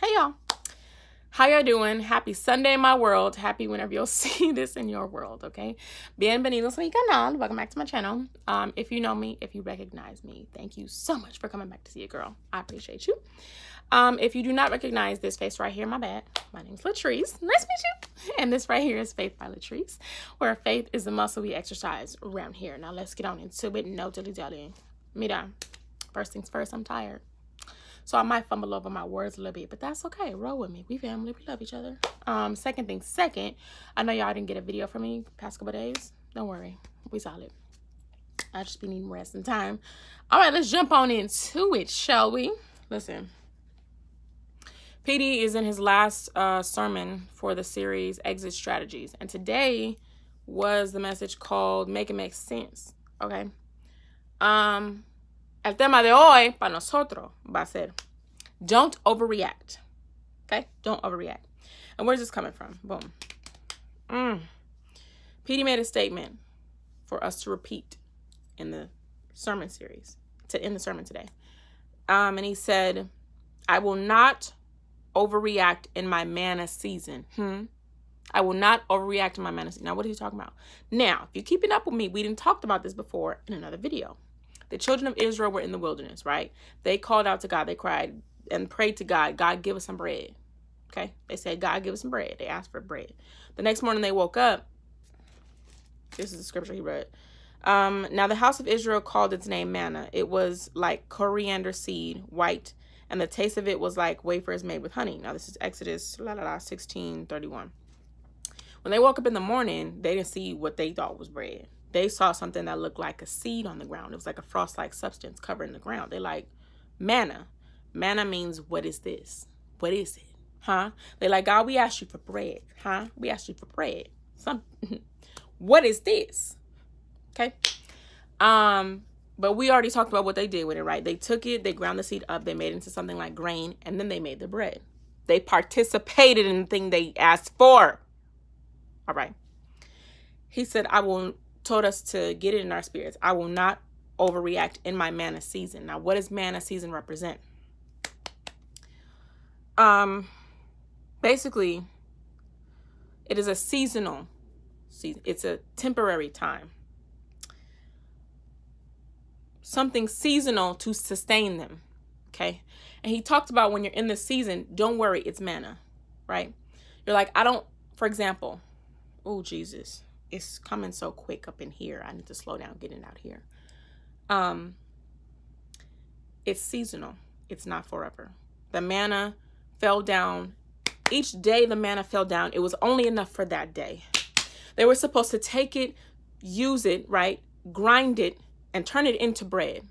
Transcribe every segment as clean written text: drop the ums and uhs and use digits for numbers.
Hey y'all, how y'all doing? Happy Sunday, my world. Happy whenever you'll see this in your world, okay? Bienvenidos a mi canal. Welcome back to my channel. If you know me, if you recognize me, thank you so much for coming back to see a girl. I appreciate you. If you do not recognize this face right here, my bad. My name's Latrice. Nice to meet you. And this right here is Faith by Latrice, where faith is the muscle we exercise around here. Now let's get on into it. No dilly-dally. Mira, first things first, I'm tired. So I might fumble over my words a little bit, but that's okay. Roll with me. We family. We love each other. Second thing second, I know y'all didn't get a video from me past couple days. Don't worry. We solid. I just be needing rest and time. All right, let's jump on into it, shall we? Listen. PD is in his last sermon for the series Exit Strategies. And today was the message called Make It Make Sense. Okay. El tema de hoy, para nosotros, va a ser, don't overreact. Okay? Don't overreact. And where's this coming from? Boom. PD made a statement for us to repeat in the sermon series, to end the sermon today. And he said, I will not overreact in my manna season. I will not overreact in my manna season. Now, what is he talking about? Now, if you're keeping up with me, we didn't talk about this before in another video. The children of Israel were in the wilderness, right? They called out to God. They cried and prayed to God. God, give us some bread. Okay? They said, God, give us some bread. They asked for bread. The next morning they woke up. This is the scripture he read. Now the house of Israel called its name manna. It was like coriander seed, white, and the taste of it was like wafers made with honey. Now this is Exodus 16:31. When they woke up in the morning, they didn't see what they thought was bread. They saw something that looked like a seed on the ground. It was like a frost-like substance covering the ground. They're like, manna. Manna means, what is this? What is it? Huh? They're like, God, we asked you for bread. Huh? We asked you for bread. What is this? Okay. But we already talked about what they did with it, right? They took it, they ground the seed up, they made it into something like grain, and then they made the bread. They participated in the thing they asked for. All right. He said, told us to get it in our spirits. I will not overreact in my manna season. Now, what does manna season represent? Basically, it is a seasonal season. It's a temporary time. Something seasonal to sustain them. Okay. And he talked about when you're in the season, don't worry, it's manna, right? You're like, for example, oh, Jesus. It's coming so quick up in here. I need to slow down getting out here. It's seasonal. It's not forever. The manna fell down. Each day the manna fell down. It was only enough for that day. They were supposed to take it, use it, right? Grind it and turn it into bread.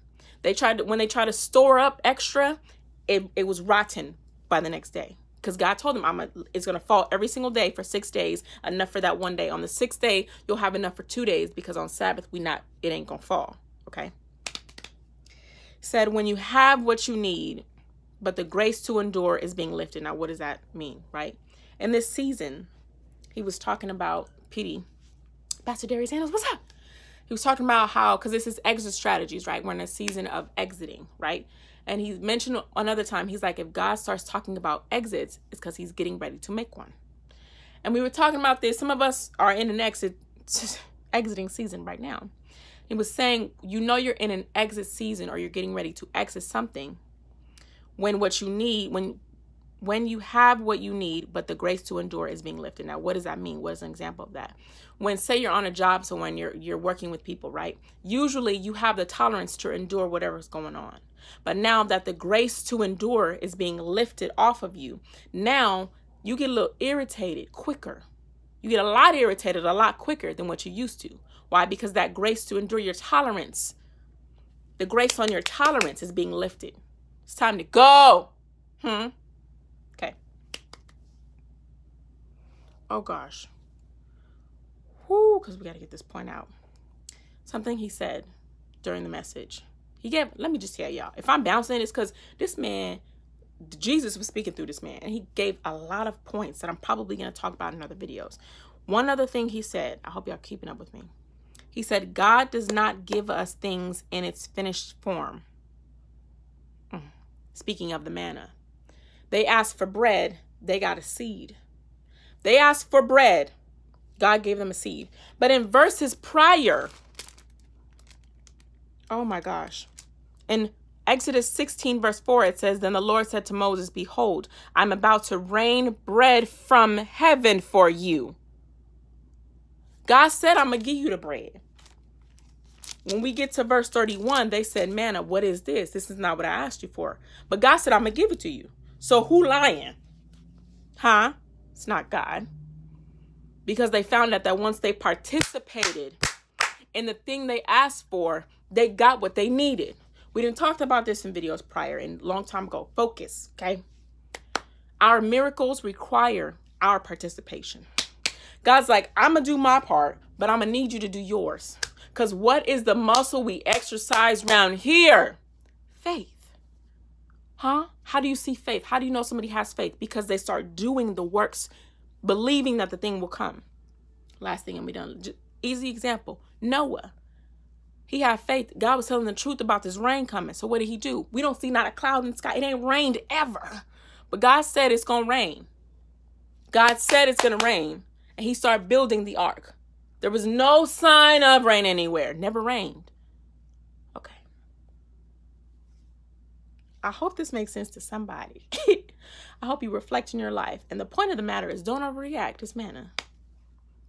When they tried to store up extra, it was rotten by the next day. Because God told them it's going to fall every single day for 6 days, enough for that one day. On the 6th day, you'll have enough for 2 days because on Sabbath, it ain't going to fall. Okay. Said when you have what you need, but the grace to endure is being lifted. Now, what does that mean, right? In this season, he was talking about PD. Pastor Darius Sanders, what's up? He was talking about how, because this is exit strategies, right? We're in a season of exiting, right? And he mentioned another time, he's like, if God starts talking about exits, it's because he's getting ready to make one. And we were talking about this. Some of us are in an exiting season right now. He was saying, you're in an exit season or you're getting ready to exit something when what you need, when you have what you need, but the grace to endure is being lifted. Now, what does that mean? What is an example of that? When, say, you're on a job, so when you're working with people, right? Usually you have the tolerance to endure whatever's going on. But now that the grace to endure is being lifted off of you, now you get a little irritated quicker. You get a lot irritated a lot quicker than what you used to. Why? Because that grace to endure, your tolerance, the grace on your tolerance is being lifted. It's time to go. Okay. Oh, gosh. Whoo, because we got to get this point out. Something he said during the message. Let me just tell y'all, if I'm bouncing, it's because this man, Jesus was speaking through this man, and he gave a lot of points that I'm probably going to talk about in other videos. One other thing he said, I hope y'all keeping up with me. He said, God does not give us things in its finished form. Speaking of the manna. They asked for bread. They got a seed. They asked for bread. God gave them a seed. But in verses prior, oh my gosh, in Exodus 16 verse 4, it says, then the Lord said to Moses, behold, I'm about to rain bread from heaven for you. God said, I'm going to give you the bread. When we get to verse 31, they said, manna, what is this? This is not what I asked you for. But God said, I'm going to give it to you. So who lying? Huh? It's not God. Because they found out that once they participated in the thing they asked for, they got what they needed. We didn't talk about this in videos prior and long time ago. Focus, okay? Our miracles require our participation. God's like, I'm going to do my part, but I'm going to need you to do yours. Because what is the muscle we exercise around here? Faith. Huh? How do you see faith? How do you know somebody has faith? Because they start doing the works, believing that the thing will come. Last thing, and we done. Easy example. Noah. He had faith. God was telling the truth about this rain coming. So what did he do? We don't see not a cloud in the sky. It ain't rained ever. But God said it's going to rain. God said it's going to rain. And he started building the ark. There was no sign of rain anywhere. Never rained. Okay. I hope this makes sense to somebody. I hope you reflect in your life. And the point of the matter is, don't overreact. It's manna.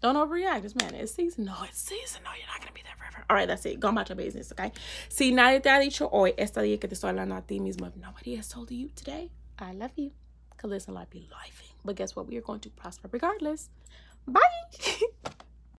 Don't overreact. It's manna. It's season. No, it's season. No, you're not going to be there forever. All right, that's it. Go about your business, okay? Si nadie te ha dicho hoy, esta día que te estoy hablando a ti mismo, if nobody has told you today, I love you. Because listen, life be lifing. But guess what? We are going to prosper regardless. Bye.